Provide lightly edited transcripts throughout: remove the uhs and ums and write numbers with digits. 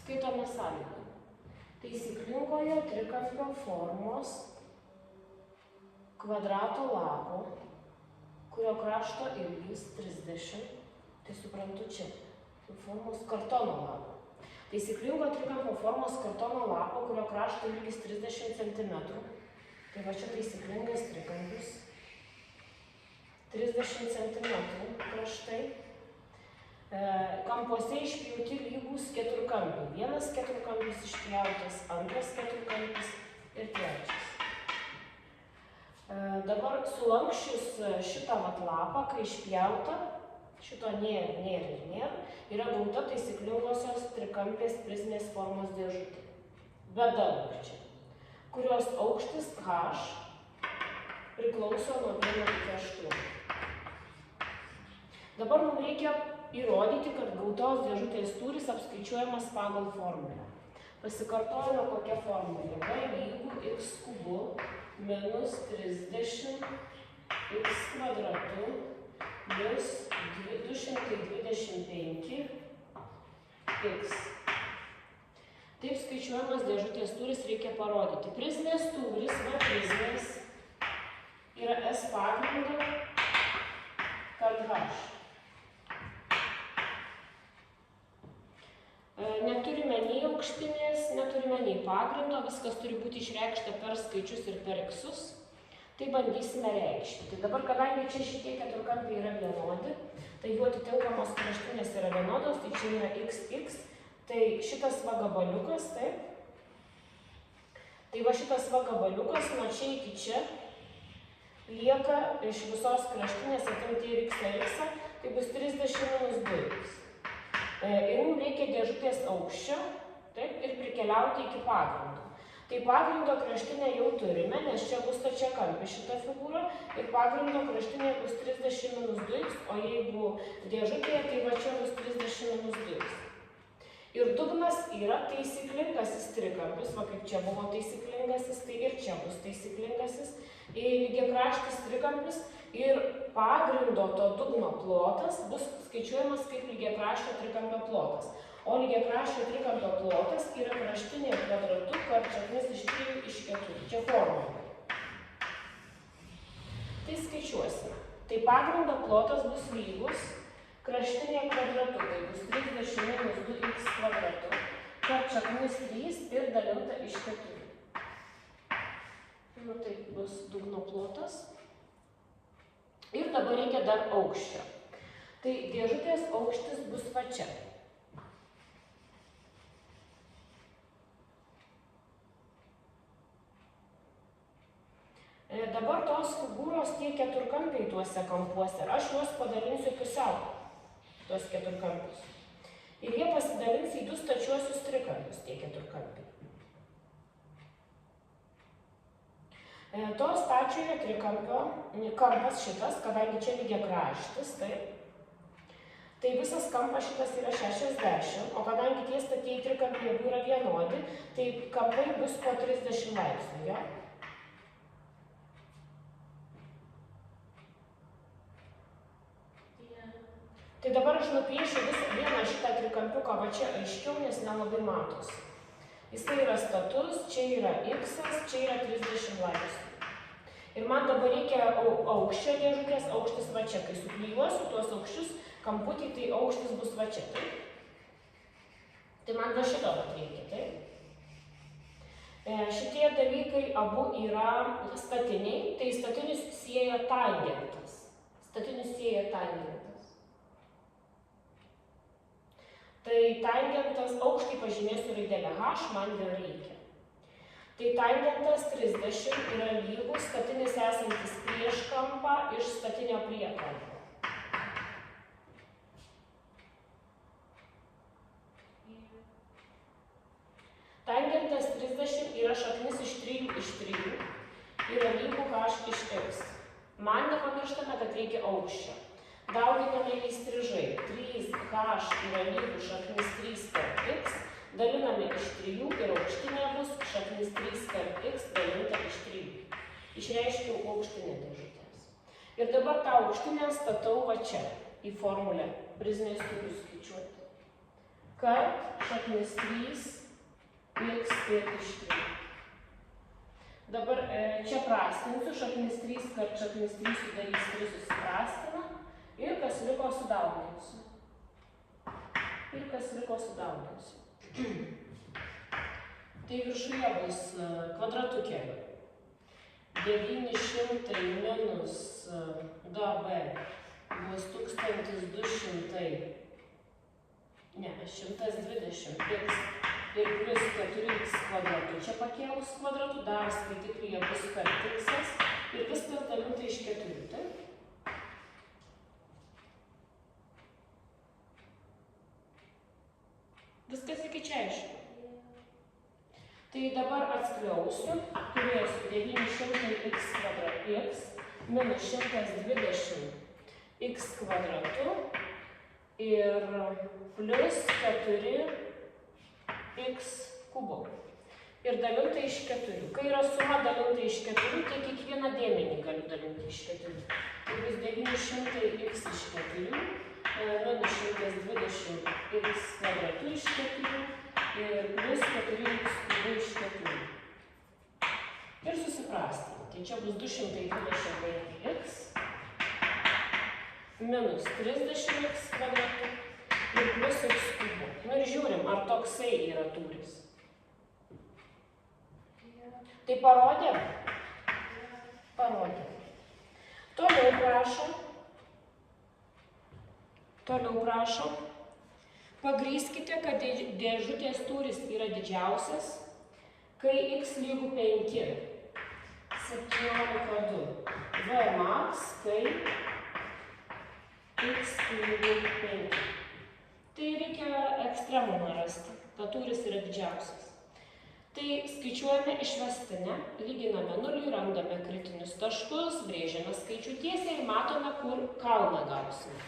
Skaitome sąlygą. Taisyklingojo trikampio formos kvadrato lapo, kurio krašto ilgis 30, tai suprantu čia, formos kartono lapo. Taisyklingo trikampio formos kartono lapo, kurio krašto ilgis 30 cm. Tai va čia taisyklingas trikampis. 30 cm kraštai. Kampuose išpjauti lygūs keturkampiai. Vienas keturkampis išpjautas, antras keturkampis ir trečias. Dabar sulankščius šitą lapą, kai išpjauta, šito nėra, yra gauta taisyklingosios trikampės prizmės formos dėžutė. Bedalankščia, kurios aukštis h priklauso nuo 1 iki 8. Dabar mums reikia įrodyti, kad gautos dėžutės tūris apskaičiuojamas pagal formulę. Pasikartojame kokia formulė. V lygu x kubu minus 30 x kvadratu plus 225 x. Taip skaičiuojamas dėžutės tūris reikia parodyti. Prizmės tūris, V prizmės, yra S pagrindo kart H. Neturime nei aukštinės, neturime nei pagrindo, viskas turi būti išreikšta per skaičius ir per x'us. Tai bandysime reikšti. Tai dabar, kadangi čia šitie keturkampiai yra vienodi, tai jų atitinkamos kraštinės yra vienodos, tai čia yra xx, tai šitas va gabaliukas, taip. Tai va šitas va gabaliukas nuo čia iki čia lieka iš visos kraštinės atimti ir x ir x, tai bus 30 minus 2x. Ir mums reikia dėžutės aukščio, taip, ir prikeliauti iki pagrindo. Tai pagrindo kraštinę jau turime, nes čia bus stačiakampė šita figūra ir pagrindo kraštinė bus 30 minus 2x, o jeigu dėžutėje, tai va čia bus 30 minus 2x. Ir dugnas yra taisyklingasis trikampis, va kaip čia buvo taisyklingasis, tai ir čia bus taisyklingasis lygiakraštis trikampis ir pagrindo to dugno plotas bus skaičiuojamas kaip lygiakraščio trikampio plotas. O lygiakraščio trikampio plotas yra kraštinė kvadratu kart šaknis iš 3 iš 4. Čia formulė. Tai skaičiuosime. Tai pagrindo plotas bus lygus kraštinė kvadratu, tai bus 30 minus 2x kvadratu kart šaknis 3 ir dalinta iš 4. Nu, tai bus dugno plotas. Ir dabar reikia dar aukščio. Tai dėžutės aukštis bus va čia. Dabar tos figūros tie keturkampiai tuose kampuose. Aš juos padalinsiu pusiau, tuos keturkampius. Ir jie pasidalins į 2 stačiuosius trikampius, tie keturkampiai. To stačiojo trikampio kampas šitas, kadangi čia lygiakraštis, tai visas kampas šitas yra 60, o kadangi tie statieji trikampiai yra vienodi, tai kampai bus po 30 laipsnių, jo? Tai dabar aš nupiešiu vieną šitą trikampiuką, va čia aiškiau, nes nelabai matosi. Jisai yra status, čia yra x, čia yra 30 laipsnių. Ir man dabar reikia aukščio dėžutės, aukštis va čia. Kai suklijuosiu tuos aukščius kamputį, tai aukštis bus va čia, taip? Tai man va šito reikia, taip? Šitie dalykai abu yra statiniai, tai statinius sieja tangentas. Statinius sieja tangentas. Tai tangentas, aukštį pažymėsiu raidelę h, man jo reikia. Tai tangentas 30 yra lygus statinis esantis prieš kampą iš statinio priekampo. Tangentas 30 yra šaknis iš 3 iš 3, yra lygu h iš x. Man nepamirštame, kad reikia aukščio. Dauginame įstrižai. 3h yra lygu šaknis 3 per x, daliname iš 3 ir aukštinė bus šaknis 3 per x dalinta iš 3. Išreiškiau aukštinę dėžutės. Ir dabar tą aukštinę statau va čia, į formulę prizmės tūrių skaičiuoti. kart šaknis 3x ir iš 3. Dabar čia prastinsiu, šaknis 3 kart šaknis 3 sudarys 3 susiprastina ir kas liko sudauginsiu. Tai viršuje bus kvadratukė 900 minus 2b bus 1200, ne, 120x ir plus 4x kvadratu. Čia pakėlus kvadratu dar skaitiklyje bus kart x ir viskas dalinta iš 4. Taip? Viskas iki čia aišku. Tai dabar atskliausiu, turėsiu 900x kvadrat x minus 120x kvadratu ir plus 4x kubo. Ir dalinta iš 4. Kai yra suma dalinta iš 4, tai kiekvieną dėmenį galiu dalinti iš 4. Tai bus 900x iš 4 minus 120x kvadratu iš 4 ir plus 4x kubo iš 4. Ir susiprastinti. Tai čia bus 225x minus 30x kvadratu ir plus x kubo. Nu ir žiūrim, ar toksai yra tūris. Tai parodėm? Parodėm. Toliau prašom. Pagrįskite, kad dėžutės tūris yra didžiausias, kai x lygu 5, 17,2. V max, kai x lygu 5. Tai reikia ekstremumą rasti. Ta tūris yra didžiausias. Tai skaičiuojame išvestinę, lyginame nulį, randame kritinius taškus, brėžiame skaičių tiesiai ir matome, kur kalną gausime.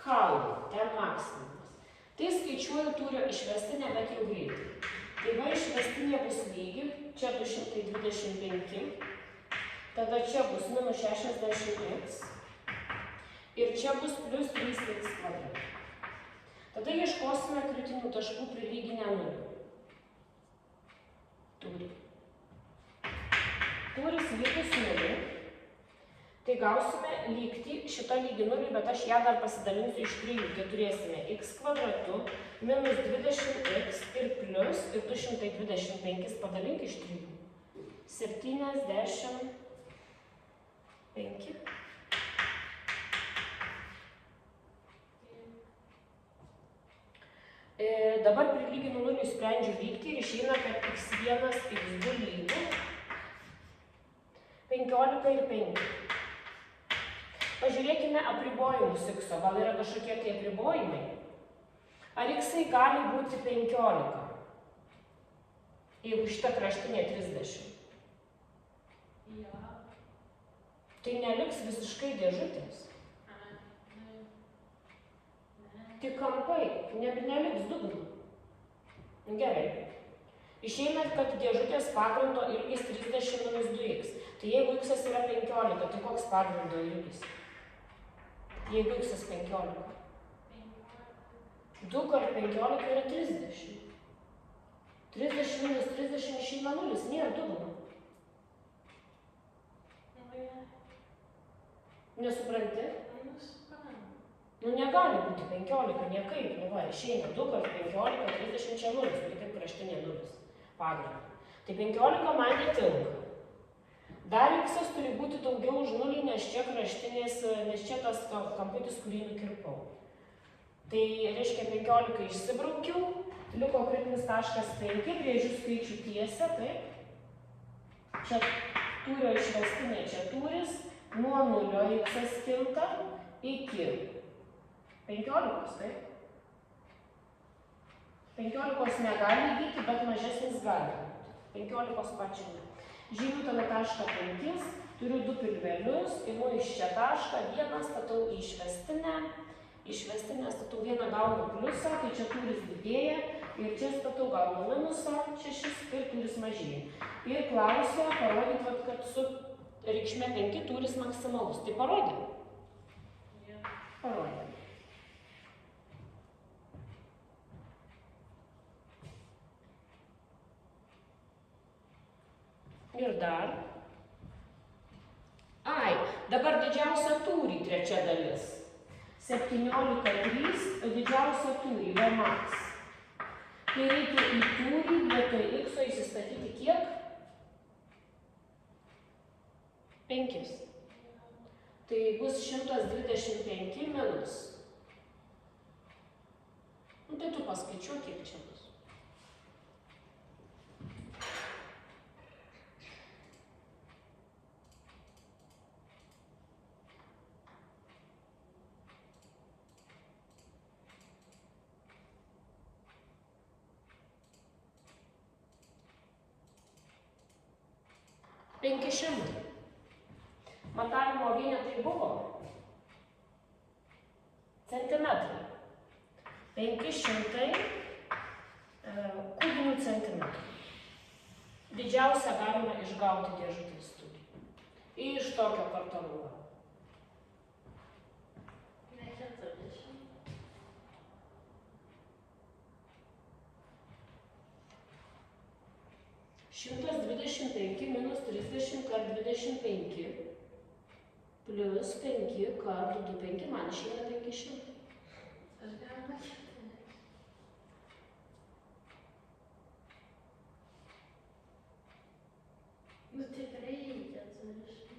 Kalną, ten maksimumas. Tai skaičiuoju tūrio išvestinę, bet jau greitai. Tai va išvestinė bus lygi, čia 225, tada čia bus minus 60x ir čia bus plus 3x kvadrat. Tada ieškosime kritinių taškų prilyginę nulį. Tūris lygus nuliui, tai gausime lygtį šitą lygį nuliui, bet aš ją dar pasidalinsiu iš 3, tai turėsime x kvadratu minus 20x ir plus ir 225 padalink iš 3. 75. Dabar prilyginu nuliui sprendžiu lygtį ir išeina, kad x1, x2 lygu 15 ir 5. Pažiūrėkime apribojimus x, gal yra kažkokie tai apribojimai. Ar x gali būti 15, jeigu šita kraštinė 30? Tai neliks visiškai dėžutės. Tik kampai, neliks dugno. Gerai. Išeina, kad dėžutės pagrindo ilgis 30 minus 2x. Tai jeigu x yra 15, tai koks pagrindo ilgis? Jeigu x 15. 2 kart 15 yra 30. 30 minus 30 išeina 0, nėra dugno. Nesupranti? Nu negali būti 15, niekaip, nu va, išeina 2 kart 15, 30 čia 0, tai kaip kraštinė 0 pagrindą. Tai 15 man netinka. Dar x turi būti daugiau už 0, nes čia kraštinės, nes čia tas kamputis, kurį nukirpau. Tai reiškia 15 išsibraukiau, liko kritinis taškas 5, brėžiu skaičių tiesę, taip. Čia tūrio išvestinė, čia tūris, nuo 0 x kinta iki 15, taip? 15 negali įgyti, bet mažesnis gali būti. 15 pačių ne. Žymiu tada tašką 5, turiu 2 pilvelius, imu iš čia tašką, vieną statau į išvestinę, išvestinę statau vieną gaunu pliusą, tai čia tūris didėja, ir čia statau gaunu minusą 6 ir tūris mažėja. Ir klausia, parodyt, kad su reikšme 5 tūris maksimalus. Tai parodėm? Parodėm. Ir dar. Ai, dabar didžiausią tūrį trečia dalis. 17,3 didžiausią tūrį, V max. Tai reikia į tūrį vietoj x įsistatyti kiek? 5. Tai bus 125 minus. Nu, tai tu paskaičiuok, kiek čia bus. $500. Matavimo vienetai buvo centimetrai. 500 kubinių centimetrų. Didžiausią galima išgauti dėžutės tūrį. Iš tokio kartono. Šimtas 25 minus 30 kart 25 plus 5 kart 25, man išeina 500. Aš galiu matyti. Nu tik reikia atsirišti.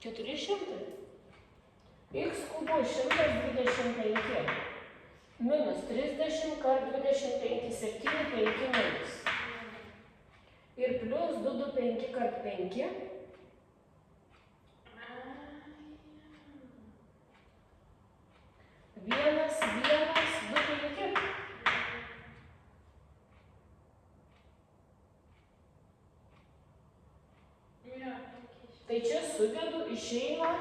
400. X kubo 125 minus 30 kart 25, 7, 5 minus. Ir plus 225 kart 5. 1, 2, 5. Tai čia sudedu, išeina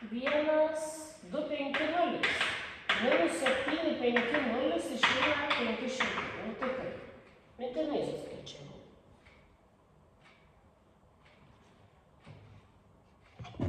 1, 2, 5, 0. Minus 7, 5, 0 išeina 500.